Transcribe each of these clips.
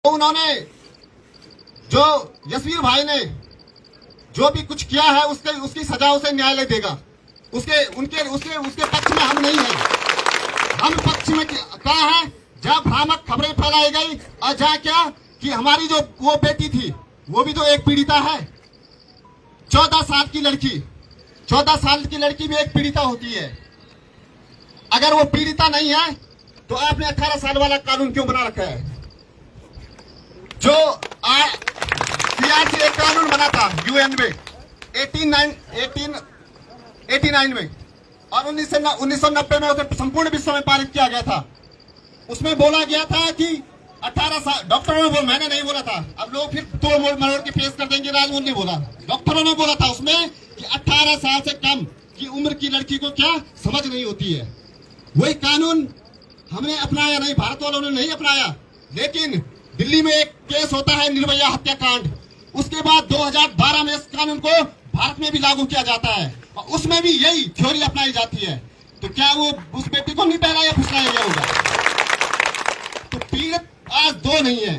उन्होंने जो यशवीर भाई ने जो भी कुछ किया है उसकी सजा उसे न्यायालय देगा। उसके पक्ष में हम नहीं है। हम पक्ष में कहा है जहाँ भ्रामक खबरें फैलाई गई और जहाँ क्या कि हमारी जो वो बेटी थी वो भी तो एक पीड़िता है। 14 साल की लड़की भी एक पीड़िता होती है। अगर वो पीड़िता नहीं है तो आपने 18 साल वाला कानून क्यों बना रखा है? जो सीआरसी एक कानून बना था यूएन में 1889 में और 1990 में उसे संपूर्ण विश्व में पारित किया गया था। उसमें बोला गया था कि 18 साल, डॉक्टरों ने, मैंने नहीं बोला था, अब लोग फिर तोड़ मरोड़ के पेश कर देंगे, राजमोहन ने बोला, डॉक्टरों ने बोला था उसमें कि 18 साल से कम की उम्र की लड़की को क्या समझ नहीं होती है। वही कानून हमने अपनाया नहीं, भारत वालों ने नहीं अपनाया। लेकिन दिल्ली में एक केस होता है निर्भया हत्याकांड, उसके बाद 2012 में इस कानून को भारत में भी लागू किया जाता है और उसमें भी यही थ्योरी अपनाई जाती है। तो क्या वो उस बेटी को नहीं पहनाया फुसलाया गया होगा? तो पीड़ित आज दो नहीं है,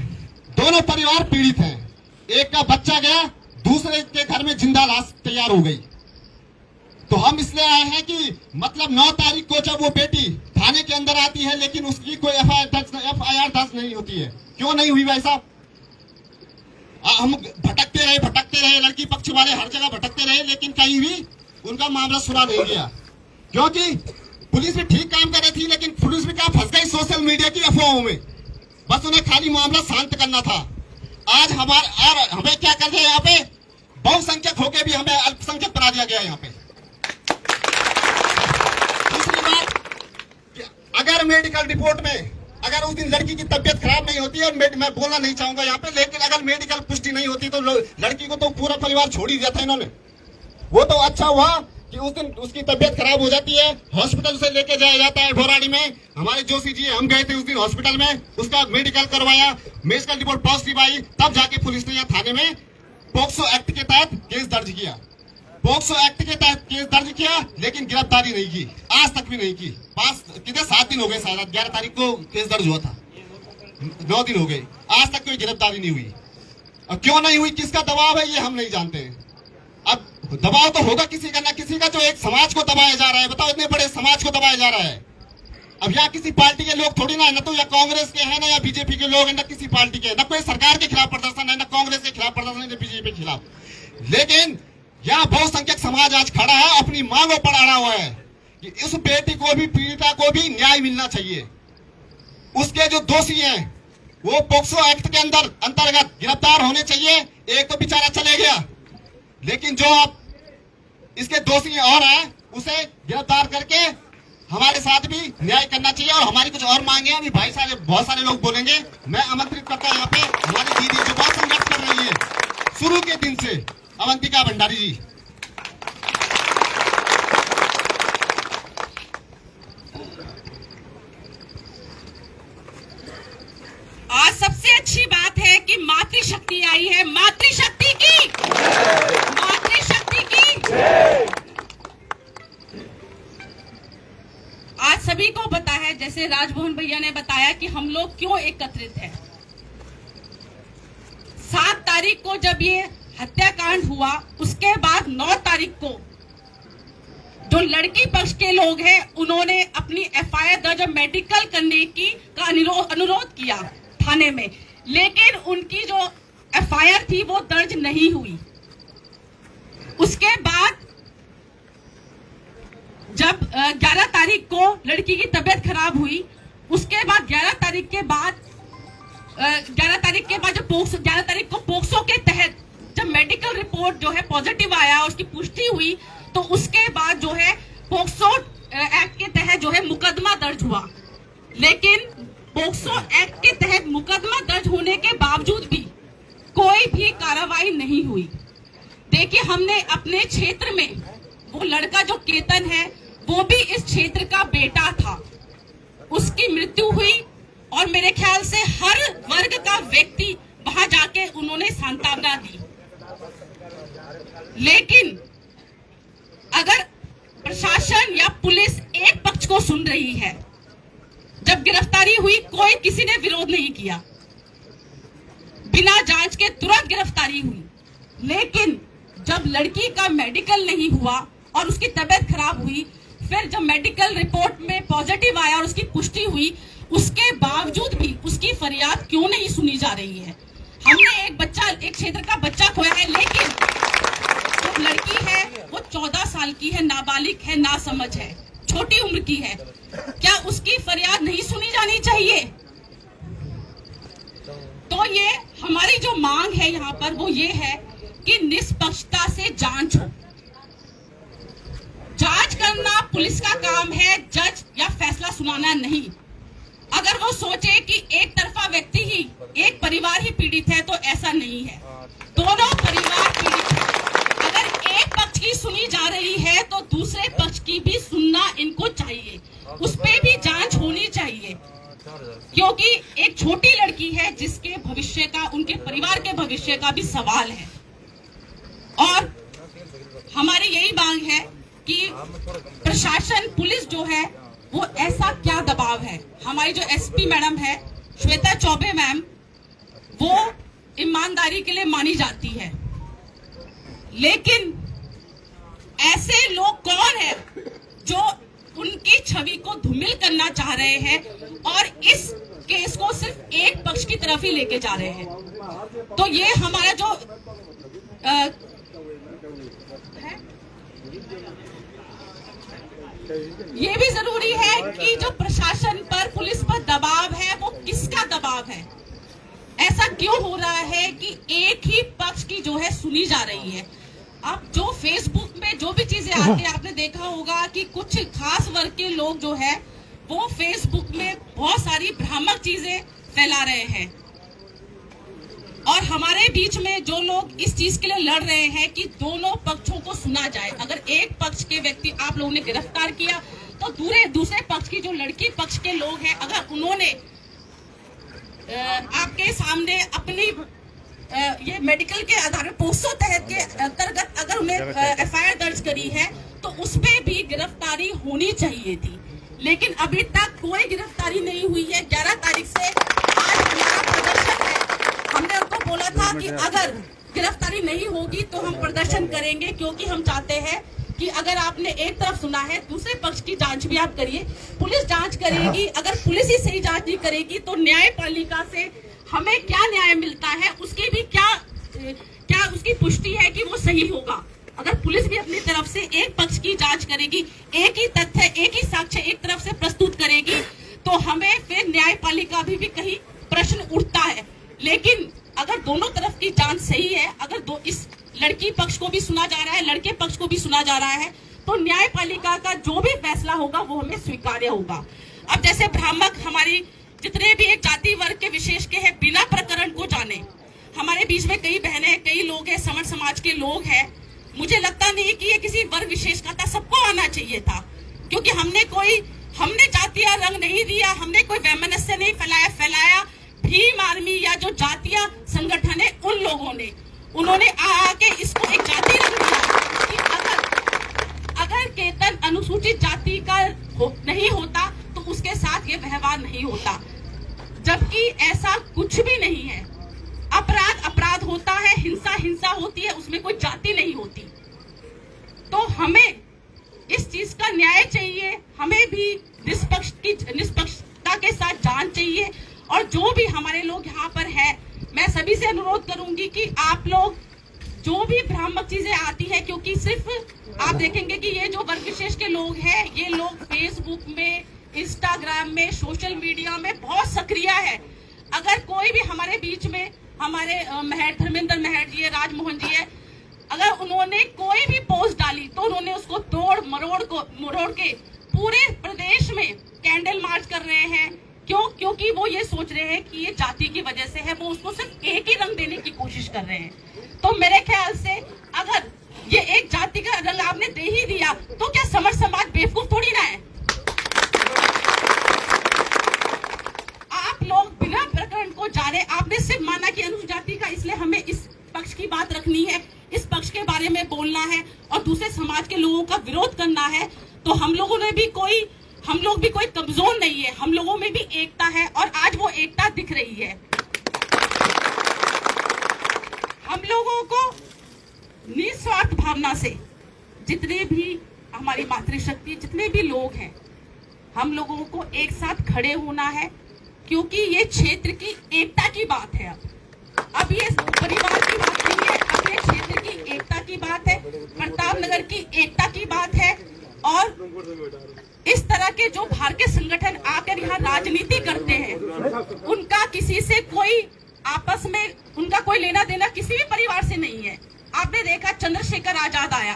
दोनों परिवार पीड़ित हैं। एक का बच्चा गया, दूसरे के घर में जिंदा लाश तैयार हो गई। तो हम इसलिए आए हैं कि मतलब 9 तारीख को जब वो बेटी थाने के अंदर आती है लेकिन उसकी कोई एफआईआर दर्ज नहीं होती है। क्यों नहीं हुई भाई साहब? हम भटकते रहे, लड़की पक्ष वाले हर जगह भटकते रहे, लेकिन कहीं भी उनका मामला सुना नहीं गया। क्योंकि पुलिस भी ठीक काम कर रही थी, लेकिन पुलिस भी क्या फंस गई सोशल मीडिया की अफवाहों में। बस उन्हें खाली मामला शांत करना था। आज हमें क्या कर दिया, यहाँ पे बहुसंख्यक होके भी हमें अल्पसंख्यक बना दिया गया। यहाँ पे दूसरी बात, अगर मेडिकल रिपोर्ट में अगर उस दिन लड़की की तबीयत खराब नहीं होती है, और मैं बोलना नहीं चाहूंगा यहाँ पे, लेकिन अगर मेडिकल पुष्टि नहीं होती तो लड़की को तो पूरा परिवार छोड़ ही दिया था इन्होंने। वो तो अच्छा हुआ कि उस दिन उसकी तबीयत खराब हो जाती है, हॉस्पिटल से लेके जाया जाता है भोराड़ी में। हमारे जोशी जी हम गए थे उस दिन हॉस्पिटल में, उसका मेडिकल करवाया, मेडिकल रिपोर्ट पॉजिटिव आई, तब जाके पुलिस ने यहाँ थाने में पोक्सो एक्ट के तहत केस दर्ज किया। पोक्सो एक्ट के तहत केस दर्ज किया, लेकिन गिरफ्तारी नहीं की, आज तक भी नहीं की। 7 दिन हो गए, शायद 11 तारीख को केस दर्ज हुआ था, 9 दिन हो गए, आज तक कोई गिरफ्तारी नहीं हुई। और क्यों नहीं हुई, किसका दबाव है ये हम नहीं जानते। अब दबाव तो होगा किसी का ना किसी का, जो एक समाज को दबाया जा रहा है। बताओ, इतने बड़े समाज को दबाया जा रहा है। अब यहाँ किसी पार्टी के लोग थोड़ी ना तो या कांग्रेस के हैं ना या बीजेपी के लोग हैं, ना किसी पार्टी के, ना कोई सरकार के खिलाफ प्रदर्शन है, ना कांग्रेस के खिलाफ प्रदर्शन है, ना बीजेपी के खिलाफ। लेकिन यहाँ बहुसंख्यक समाज आज खड़ा है, अपनी मांगों पर अड़ा हुआ है कि इस बेटी को भी, पीड़िता को भी न्याय मिलना चाहिए। उसके जो दोषी हैं वो पोक्सो एक्ट के अंतर्गत गिरफ्तार होने चाहिए। एक तो बेचारा चले गया, लेकिन जो आप इसके दोषी और हैं उसे गिरफ्तार करके हमारे साथ भी न्याय करना चाहिए। और हमारी कुछ और मांगे हैं, भाई साहब बहुत सारे लोग बोलेंगे। मैं आमंत्रित करता हूँ यहाँ पे हमारी दीदी जो बहुत संघर्ष कर रही है शुरू के दिन से, अवंतिका भंडारी जी। आज सबसे अच्छी बात है कि मातृशक्ति आई है। मातृशक्ति की, मातृशक्ति की। आज सभी को पता है, जैसे राजमोहन भैया ने बताया कि हम लोग क्यों एकत्रित हैं। 7 तारीख को जब ये हत्याकांड हुआ, उसके बाद 9 तारीख को जो लड़की पक्ष के लोग हैं उन्होंने अपनी एफआईआर दर्ज मेडिकल करने का अनुरोध किया थाने में, लेकिन उनकी जो एफआईआर थी वो दर्ज नहीं हुई। उसके बाद जब 11 तारीख को लड़की की तबीयत खराब हुई, उसके बाद 11 तारीख के बाद जब 11 तारीख को पोक्सो के तहत जब मेडिकल रिपोर्ट जो है पॉजिटिव आया, उसकी पुष्टि हुई, तो उसके बाद जो है पोक्सो एक्ट के तहत जो है मुकदमा दर्ज हुआ। लेकिन पोक्सो एक्ट के तहत मुकदमा दर्ज होने के बावजूद भी कोई भी कार्रवाई नहीं हुई। देखिए, हमने अपने क्षेत्र में, वो लड़का जो केतन है वो भी इस क्षेत्र का बेटा था, उसकी मृत्यु हुई और मेरे ख्याल से हर वर्ग का व्यक्ति वहां जाके उन्होंने सांत्वना दी। लेकिन अगर प्रशासन या पुलिस एक पक्ष को सुन रही है, जब गिरफ्तारी हुई किसी ने विरोध नहीं किया। उसके तुरंत गिरफ्तारी हुई। लेकिन जब लड़की का मेडिकल नहीं हुआ और उसकी तबीयत खराब हुई, फिर जब मेडिकल रिपोर्ट में पॉजिटिव आया और उसकी पुष्टि हुई, उसके बावजूद भी उसकी फरियाद क्यों नहीं सुनी जा रही है? हमने एक क्षेत्र का बच्चा खोया है, लेकिन जो लड़की है वो 14 साल की है, नाबालिग है, नासमझ है, छोटी उम्र की है। क्या उसकी फरियाद नहीं सुनी जानी चाहिए? तो ये हमारी जो मांग है यहाँ पर वो ये है कि निष्पक्षता से जांच हो। जांच करना पुलिस का काम है, जज या फैसला सुनाना नहीं। अगर वो सोचे कि एक तरफा व्यक्ति ही, एक परिवार ही पीड़ित है, तो ऐसा नहीं है। दोनों परिवार पीड़ित हैं। अगर एक पक्ष की सुनी जा रही है तो दूसरे पक्ष की भी सुनना इनको चाहिए, उस पे भी जांच होनी चाहिए, क्योंकि एक छोटी लड़की है जिसके भविष्य का, उनके परिवार के भविष्य का भी सवाल है। और हमारी यही मांग है कि प्रशासन, पुलिस जो है वो ऐसा क्या दबाव है। हमारी जो एसपी मैडम है श्वेता चौबे मैम, वो ईमानदारी के लिए मानी जाती है, लेकिन ऐसे लोग कौन है जो उनकी छवि को धूमिल करना चाह रहे हैं और इस केस को सिर्फ एक पक्ष की तरफ ही लेके जा रहे हैं। तो ये हमारा जो ये भी जरूरी है कि जो प्रशासन पर, पुलिस पर दबाव है वो किसका दबाव है? ऐसा क्यों हो रहा है कि एक ही पक्ष की जो है सुनी जा रही है? अब जो फेसबुक में जो भी चीजें आती है, आपने देखा होगा कि कुछ खास वर्ग के लोग जो है वो फेसबुक में बहुत सारी भ्रामक चीजें फैला रहे हैं। और हमारे बीच में जो लोग इस चीज के लिए लड़ रहे हैं कि दोनों पक्षों को सुना जाए। अगर एक पक्ष के व्यक्ति आप लोगों ने गिरफ्तार किया तो दूसरे पक्ष की जो लड़की पक्ष के लोग हैं, अगर उन्होंने आपके सामने अपनी ये मेडिकल के आधार पर पोक्सो तहत के अंतर्गत अगर उन्हें एफआईआर दर्ज करी है तो उसपे भी गिरफ्तारी होनी चाहिए थी, लेकिन अभी तक कोई गिरफ्तारी नहीं हुई है। 11 तारीख से आज हमारा प्रदर्शन है। हमने उनको बोला था कि अगर गिरफ्तारी नहीं होगी तो हम प्रदर्शन करेंगे, क्योंकि हम चाहते हैं कि अगर आपने एक तरफ सुना है, दूसरे पक्ष की जांच भी आप करिए। पुलिस जांच करेगी, अगर पुलिस ही सही जांच नहीं करेगी तो न्यायपालिका से हमें क्या न्याय मिलता है, उसकी भी क्या उसकी पुष्टि है कि वो सही होगा? अगर पुलिस भी अपनी तरफ से एक पक्ष की जांच करेगी, एक ही तथ्य, एक ही साक्ष्य एक तरफ से प्रस्तुत करेगी, तो हमें फिर न्यायपालिका भी कहीं प्रश्न उठता है। लेकिन अगर दोनों तरफ की जांच सही है, अगर इस लड़की पक्ष को भी सुना जा रहा है, लड़के पक्ष को भी सुना जा रहा है, तो न्यायपालिका का जो भी फैसला होगा वो हमें स्वीकार्य होगा। अब जैसे भ्रामक, हमारी जितने भी एक जाति वर्ग के विशेष के हैं, बिना प्रकरण को जाने, हमारे बीच में कई बहनें, कई लोग हैं, समर समाज के लोग हैं। मुझे लगता नहीं कि ये किसी वर्ग विशेष का था, सबको आना चाहिए था, क्योंकि हमने जातीय रंग नहीं दिया, हमने कोई वैमनस्य नहीं फैलाया। भीम आर्मी या जो जातीय संगठन है उन लोगों ने, उन्होंने आके इसको एक जाति रंग दिया कि अगर केतन अनुसूचित जाति का नहीं होता तो उसके साथ ये व्यवहार नहीं होता, जबकि ऐसा कुछ भी नहीं है। अपराध होता है, हिंसा होती है, उसमें कोई जाति नहीं होती। तो हमें इस चीज का न्याय चाहिए, हमें भी निष्पक्षता के साथ जांच चाहिए। और जो भी हमारे लोग यहाँ पर है, मैं सभी से अनुरोध करूंगी कि आप लोग जो भी भ्रामक चीजें आती है, क्योंकि सिर्फ आप देखेंगे कि ये जो वर्ग विशेष के लोग हैं, ये लोग फेसबुक में, इंस्टाग्राम में, सोशल मीडिया में बहुत सक्रिय है। अगर कोई भी हमारे बीच में, हमारे धर्मेंद्र महर जी है, राजमोहन जी है, अगर उन्होंने कोई भी पोस्ट डाली तो उन्होंने उसको तोड़ मरोड़ के पूरे प्रदेश में कैंडल मार्च कर रहे हैं। क्योंकि वो ये सोच रहे हैं कि ये जाति की वजह से है, वो उसको सिर्फ एक ही रंग देने की कोशिश कर रहे हैं। तो मेरे ख्याल से अगर ये एक जाति का रंग आपने दे ही दिया तो क्या समर समाज बेवकूफ थोड़ी ना है? आप लोग बिना प्रकरण को जाने, आपने सिर्फ माना कि अनुसूचित जाति का, इसलिए हमें इस पक्ष की बात रखनी है, इस पक्ष के बारे में बोलना है और दूसरे समाज के लोगों का विरोध करना है। तो हम लोग भी कोई कमजोर नहीं है, हम लोगों में भी एकता है और आज वो एकता दिख रही है। लोगों को निस्वार्थ भावना से, जितने भी हमारी मातृशक्ति, जितने भी लोग हैं, हम लोगों को एक साथ खड़े होना है, क्योंकि ये क्षेत्र की एकता की बात है। अब ये परिवार की बात नहीं है, अब ये क्षेत्र की एकता की बात है, प्रतापनगर की एकता की बात है। और इस तरह के जो बाहर के संगठन आकर यहाँ राजनीति करते हैं, उनका किसी से कोई आपस में उनका कोई लेना देना किसी भी परिवार से नहीं है। आपने देखा चंद्रशेखर आजाद आया,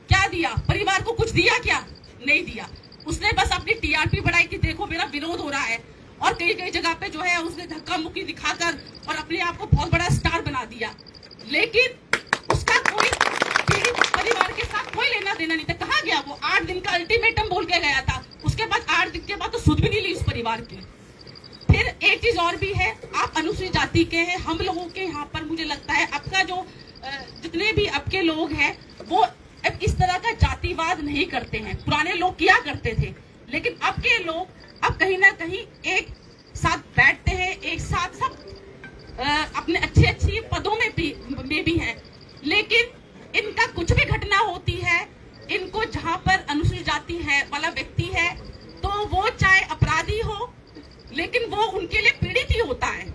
क्या दिया? परिवार को कुछ दिया क्या? नहीं दिया। उसने बस अपनी टीआरपी बढ़ाई कि देखो मेरा विरोध हो रहा है, और कई कई जगह पे जो है उसने धक्का मुक्की दिखाकर और अपने आप को बहुत बड़ा स्टार बना दिया। लेकिन उसका कोई परिवार के साथ कोई लेना देना नहीं था। कहाँ गया वो? 8 दिन का अल्टीमेटम बोल के गया था, उसके बाद 8 दिन के बाद तो सुध भी नहीं ली उस परिवार की। फिर एक चीज और भी है, आप अनुसूचित जाति के हैं, हम लोगों के यहाँ पर मुझे लगता है आपका जो जितने भी आपके लोग हैं वो अब इस तरह का जातिवाद नहीं करते हैं। पुराने लोग किया करते थे, लेकिन अब के लोग अब कहीं ना कहीं एक साथ बैठते हैं, एक साथ सब अपने अच्छे पदों में भी हैं। लेकिन इनका कुछ भी घटना होती है, इनको जहां पर अनुसूचित जाति है वाला व्यक्ति है, तो वो चाहे अपराधी हो, लेकिन वो उनके लिए पीड़ित ही होता है।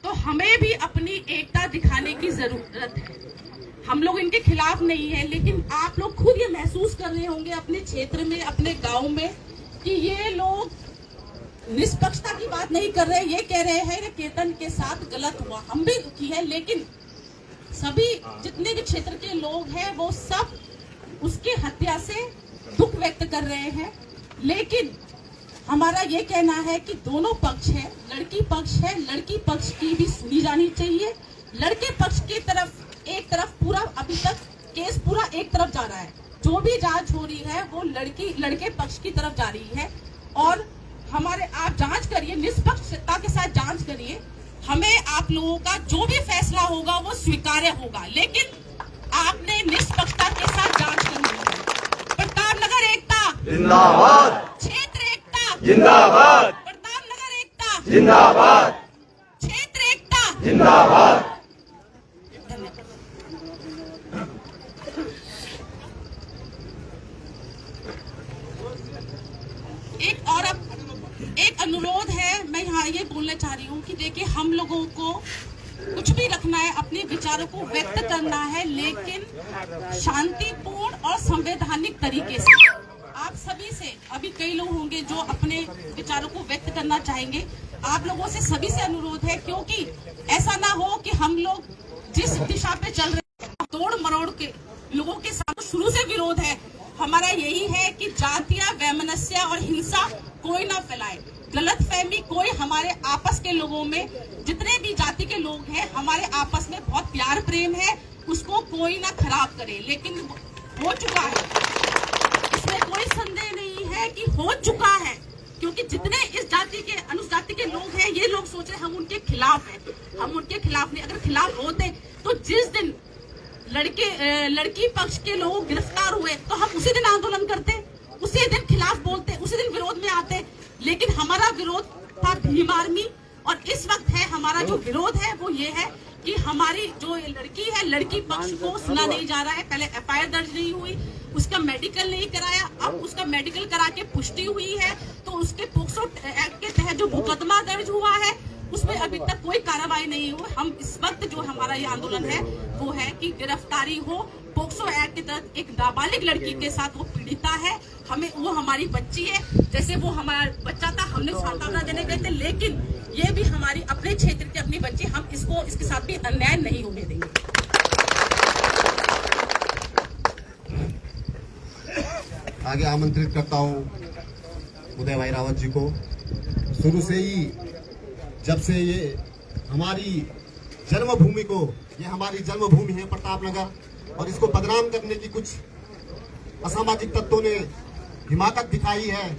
तो हमें भी अपनी एकता दिखाने की जरूरत है। हम लोग इनके खिलाफ नहीं है, लेकिन आप लोग खुद ये महसूस कर रहे होंगे अपने क्षेत्र में, अपने गांव में, कि ये लोग निष्पक्षता की बात नहीं कर रहे। ये कह रहे हैं कि केतन के साथ गलत हुआ, हम भी दुखी है, लेकिन सभी जितने भी क्षेत्र के लोग हैं वो सब उसकी हत्या से दुख व्यक्त कर रहे हैं। लेकिन हमारा ये कहना है कि दोनों पक्ष है, लड़की पक्ष है, लड़की पक्ष की भी सुनी जानी चाहिए। लड़के पक्ष की तरफ एक तरफ पूरा अभी तक केस पूरा एक तरफ जा रहा है, जो भी जांच हो रही है वो लड़के पक्ष की तरफ जा रही है। और हमारे आप जांच करिए, निष्पक्षता के साथ जांच करिए, हमें आप लोगों का जो भी फैसला होगा वो स्वीकार्य होगा, लेकिन आपने निष्पक्षता के साथ जांच करनी है। प्रतापनगर एकता जिंदाबाद, क्षेत्र एकता जिंदाबाद, प्रतापनगर एकता जिंदाबाद, क्षेत्र एकता जिंदाबाद। एक अनुरोध है, मैं यहाँ ये बोलना चाह रही हूँ कि देखिए, हम लोगों को कुछ भी रखना है, अपने विचारों को व्यक्त करना है, लेकिन शांतिपूर्ण और संवैधानिक तरीके से। आप सभी से, अभी कई लोग होंगे जो अपने विचारों को व्यक्त करना चाहेंगे, आप लोगों से सभी से अनुरोध है, क्योंकि ऐसा ना हो कि हम लोग जिस दिशा पे चल रहे हैं तोड़ मरोड़ के लोगों के साथ शुरू से विरोध है। हमारा यही है कि जातियां, वैमनस्य और हिंसा कोई ना फैलाए, गलत फहमी कोई हमारे आपस के लोगों में, जितने भी जाति के लोग हैं हमारे आपस में बहुत प्यार प्रेम है, उसको कोई ना खराब करे। लेकिन हो चुका है, इसमें कोई संदेह नहीं है कि हो चुका है, क्योंकि जितने इस जाति के अनुसूचित जाति के लोग हैं, ये लोग सोच रहे हम उनके खिलाफ हैं। हम उनके खिलाफ नहीं, अगर खिलाफ होते तो जिस दिन लड़की पक्ष के लोग गिरफ्तार हुए तो हम उसी दिन आंदोलन करते, उसी दिन खिलाफ बोलते, उसी दिन विरोध में आते। लेकिन हमारा विरोध था भीम आर्मी, और इस वक्त है हमारा जो विरोध है वो ये है कि हमारी जो लड़की है, लड़की पक्ष को सुना नहीं जा रहा है। पहले एफआईआर दर्ज नहीं हुई, उसका मेडिकल नहीं कराया, अब उसका मेडिकल करा के पुष्टि हुई है, तो उसके पोक्सो एक्ट के तहत जो मुकदमा दर्ज हुआ है उसमें अभी तक कोई कार्रवाई नहीं हुई। हम इस वक्त जो हमारा ये आंदोलन है वो है कि गिरफ्तारी हो। पोक्सो एक्ट के तहत एक नाबालिग लड़की के साथ वो पीड़िता है, हमें वो हमारी बच्ची है, जैसे वो हमारा बच्चा था, हमने सांत्वना देने गए थे, लेकिन ये भी हमारी अपने क्षेत्र की अपनी बच्ची, हम इसके साथ भी अन्याय नहीं होने देंगे। आगे आमंत्रित करता हूँ उदय भाई रावत जी को। शुरू से ही जब से ये हमारी जन्मभूमि को, ये हमारी जन्मभूमि है प्रतापनगर, और इसको बदनाम करने की कुछ असामाजिक तत्वों ने हिमाकत दिखाई है,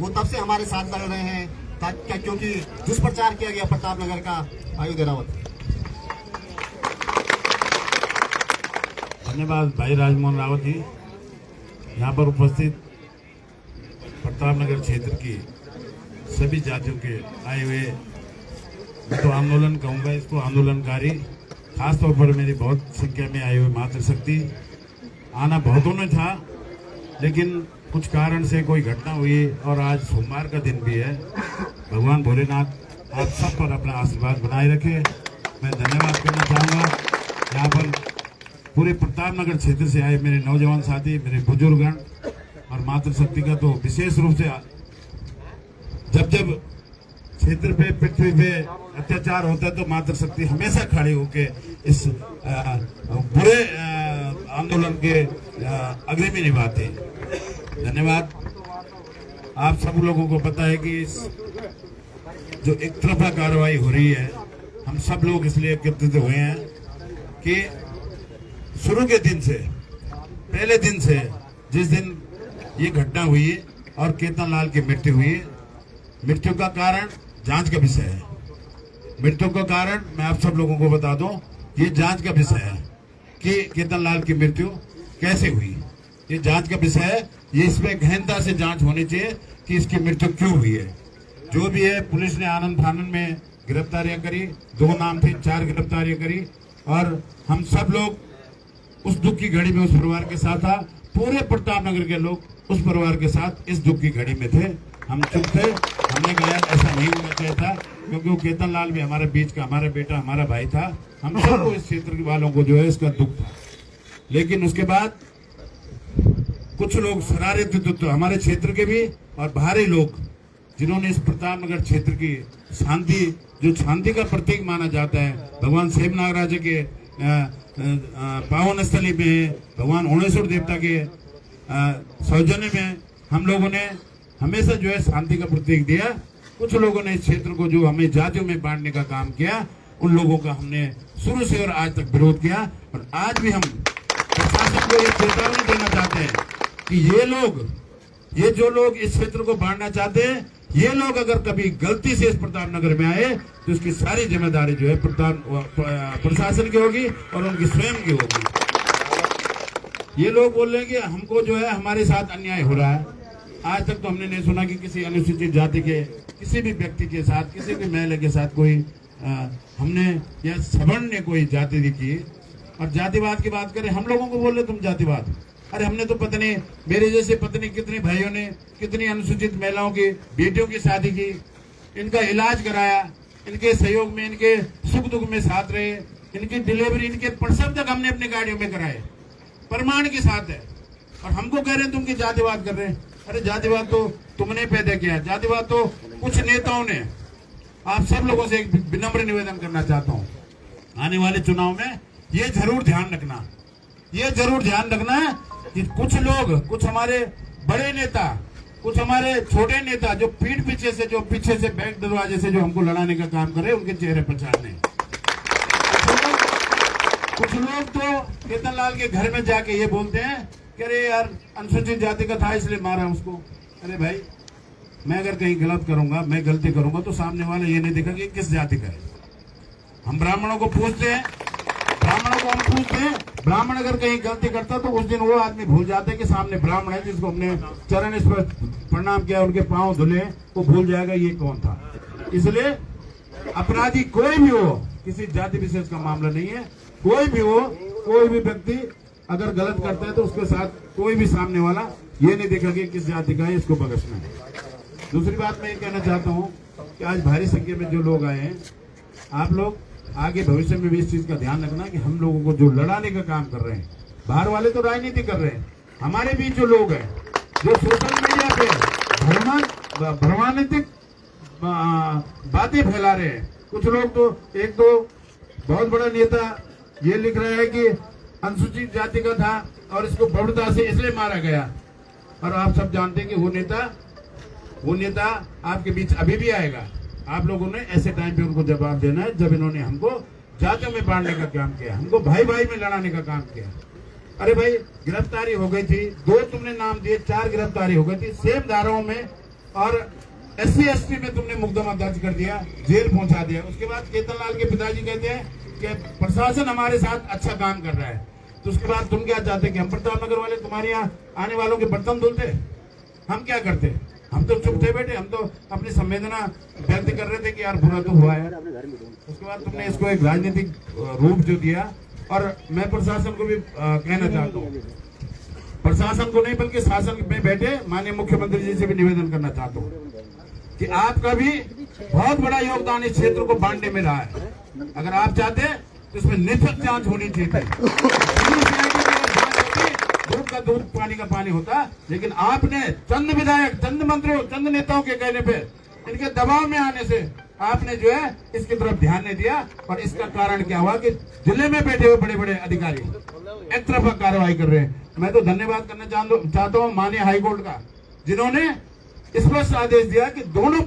वो तब से हमारे साथ लड़ रहे हैं, क्योंकि दुष्प्रचार किया गया प्रतापनगर का। उदय रावत। धन्यवाद भाई राजमोहन रावत जी। यहाँ पर उपस्थित प्रतापनगर क्षेत्र की सभी जातियों के आए हुए मैं तो आंदोलन कहूँगा इसको, आंदोलनकारी, खासतौर पर मेरी बहुत संख्या में आए हुए मातृशक्ति। आना बहुतों ने था, लेकिन कुछ कारण से कोई घटना हुई और आज सोमवार का दिन भी है। भगवान भोलेनाथ आप सब पर अपना आशीर्वाद बनाए रखे। मैं धन्यवाद करना चाहूँगा यहाँ पर पूरे प्रतापनगर क्षेत्र से आए मेरे नौजवान साथी, मेरे बुजुर्गगण और मातृशक्ति का तो विशेष रूप से जब जब क्षेत्र पे, पृथ्वी पे अत्याचार होता है तो मातृशक्ति हमेशा खड़े होके इस बुरे आंदोलन के अग्रणी निभाते हैं। धन्यवाद। आप सब लोगों को पता है कि इस जो एक तरफा कार्रवाई हो रही है, हम सब लोग इसलिए एकत्रित हुए हैं कि शुरू के दिन से, पहले दिन से, जिस दिन ये घटना हुई और केतन लाल की मृत्यु हुई, मृत्यु का कारण जांच का विषय है। मृत्यु का कारण मैं आप सब लोगों को बता दूं, ये जांच का विषय है कि केतन लाल की मृत्यु कैसे हुई। ये जांच का विषय है, ये इसमें गहनता से जांच होनी चाहिए कि इसकी मृत्यु क्यों हुई है। जो भी है, पुलिस ने आनंद फानन में गिरफ्तारियां करी, 2 नाम थे, 4 गिरफ्तारियां करी और हम सब लोग उस दुख की घड़ी में उस परिवार के साथ था। पूरे प्रतापनगर के लोग उस परिवार के साथ इस दुख की घड़ी में थे। हम चुप थे, हमने कहा ऐसा नहीं होना चाहिए था, क्योंकि वो केतन लाल भी हमारे बीच का, हमारा बेटा, हमारा भाई था। हम सबको इस क्षेत्र वालों को जो है इसका दुख था। लेकिन उसके बाद कुछ लोग शरारती तत्व, हमारे क्षेत्र के भी और बाहरी लोग, जिन्होंने इस प्रतापनगर क्षेत्र की शांति, जो शांति का प्रतीक माना जाता है, भगवान शिव नागराज के पावन स्थली में, भगवान ओणेश्वर देवता के सौजन्य में हम लोगों ने हमेशा जो है शांति का प्रतीक दिया। कुछ लोगों ने इस क्षेत्र को जो हमें जातियों में बांटने का काम किया, उन लोगों का हमने शुरू से और आज तक विरोध किया। और आज भी हम प्रशासन को ये चेतावनी देना चाहते हैं कि ये जो लोग इस क्षेत्र को बांटना चाहते हैं, ये लोग अगर कभी गलती से इस प्रतापनगर में आए तो इसकी सारी जिम्मेदारी जो है प्रशासन की होगी और उनकी स्वयं की होगी। ये लोग बोल रहे हैं कि हमको जो है हमारे साथ अन्याय हो रहा है। आज तक तो हमने नहीं सुना कि किसी अनुसूचित जाति के किसी भी व्यक्ति के साथ, किसी भी महिला के साथ कोई हमने या सवर्ण ने कोई जाति की। और जातिवाद की बात करें, हम लोगों को बोल रहे तुम जातिवाद। अरे हमने तो पत्नी, मेरे जैसे पत्नी कितने भाइयों ने, कितनी अनुसूचित महिलाओं की बेटियों की शादी की, इनका इलाज कराया, इनके सहयोग में, इनके सुख दुख में साथ रहे, इनकी डिलीवरी, इनके प्रसव तक हमने अपनी गाड़ियों में कराए, प्रमाण के साथ है। और हमको कह रहे हैं तुम की जातिवाद कर रहे हैं। अरे जातिवाद तो तुमने पैदा किया, जातिवाद तो कुछ नेताओं ने। आप सब लोगों से एक विनम्र निवेदन करना चाहता हूँ, आने वाले चुनाव में ये जरूर ध्यान रखना, ये जरूर ध्यान रखना है कि कुछ लोग, कुछ हमारे बड़े नेता, कुछ हमारे छोटे नेता जो पीठ पीछे से, जो पीछे से बैक दरवाजे से जो हमको लड़ाने का काम कर रहे हैं, उनके चेहरे पर छाड़ने। कुछ लोग तो केतन लाल के घर में जाके ये बोलते हैं कि अरे यार अनुसूचित जाति का था इसलिए मारा उसको। अरे भाई, मैं अगर कहीं गलत करूंगा, मैं गलती करूंगा तो सामने वाला ये नहीं देखा कि किस जाति का है। हम ब्राह्मणों को पूछते हैं, ब्राह्मण अगर कहीं गलती करता तो उस दिन वो आदमी भूल जाते हैं कि सामने ब्राह्मण है जिसको हमने चरण स्पर्श प्रणाम किया, उनके पांव धुले, वो भूल जाएगा ये कौन था। इसलिए अपराधी कोई भी हो, किसी जाति विशेष का मामला नहीं है, कोई भी हो, कोई भी व्यक्ति अगर गलत करता है तो उसके साथ कोई भी सामने वाला ये नहीं देखा कि किस जाति का है, इसको बख्शना है। दूसरी बात मैं ये कहना चाहता हूँ कि आज भारी संख्या में जो लोग आए हैं, आप लोग आगे भविष्य में भी इस चीज का ध्यान रखना कि हम लोगों को जो लड़ाने का काम कर रहे हैं, बाहर वाले तो राजनीति कर रहे हैं, हमारे बीच जो लोग हैं जो सोशल मीडिया पे भ्रमान्वित बातें फैला रहे हैं। कुछ लोग तो, एक तो बहुत बड़ा नेता ये लिख रहा है कि अनुसूचित जाति का था और इसको प्रौढ़ता से इसलिए मारा गया। और आप सब जानते हैं कि वो नेता आपके बीच अभी भी आएगा। आप लोगों ने ऐसे टाइम पे उनको जवाब देना है जब इन्होंने हमको जातियों में बांटने का काम किया, हमको भाई भाई में लड़ाने का काम किया। अरे भाई, गिरफ्तारी हो गई थी, 2 तुमने नाम दिए, 4 गिरफ्तारी हो गई थी सेम धाराओं में, और SC ST में तुमने मुकदमा दर्ज कर दिया, जेल पहुंचा दिया। उसके बाद केतन लाल के पिताजी कहते हैं कि प्रशासन हमारे साथ अच्छा काम कर रहा है। तो उसके बाद तुम क्या चाहते कि हम प्रतापनगर वाले तुम्हारे यहाँ आने वालों के बर्तन धुलते? हम क्या करते? हम तो चुप थे बैठे, हम तो अपनी संवेदना व्यक्त कर रहे थे कि यार बुरा तो हुआ है। उसके बाद तुमने इसको एक राजनीतिक रूप जो दिया, और मैं प्रशासन को भी कहना चाहता हूँ, प्रशासन को नहीं बल्कि शासन में बैठे माननीय मुख्यमंत्री जी से भी निवेदन करना चाहता हूँ कि आपका भी बहुत बड़ा योगदान इस क्षेत्र को बांटने में रहा है। अगर आप चाहते तो इसमें निष्पक्ष जांच होनी चाहिए, दूध का दूध पानी का पानी होता, लेकिन आपने चंद विधायक, चंद मंत्रियों, चंद नेताओं के कहने पे, इनके दबाव में आने से आपने जो है इसकी तरफ ध्यान नहीं दिया, और इसका कारण क्या हुआ कि जिले में बैठे हुए बड़े बड़े अधिकारी एक तरफा कार्रवाई कर रहे हैं। मैं तो धन्यवाद करना चाहता हूँ माननीय हाईकोर्ट का, जिन्होंने स्पष्ट आदेश दिया कि दोनों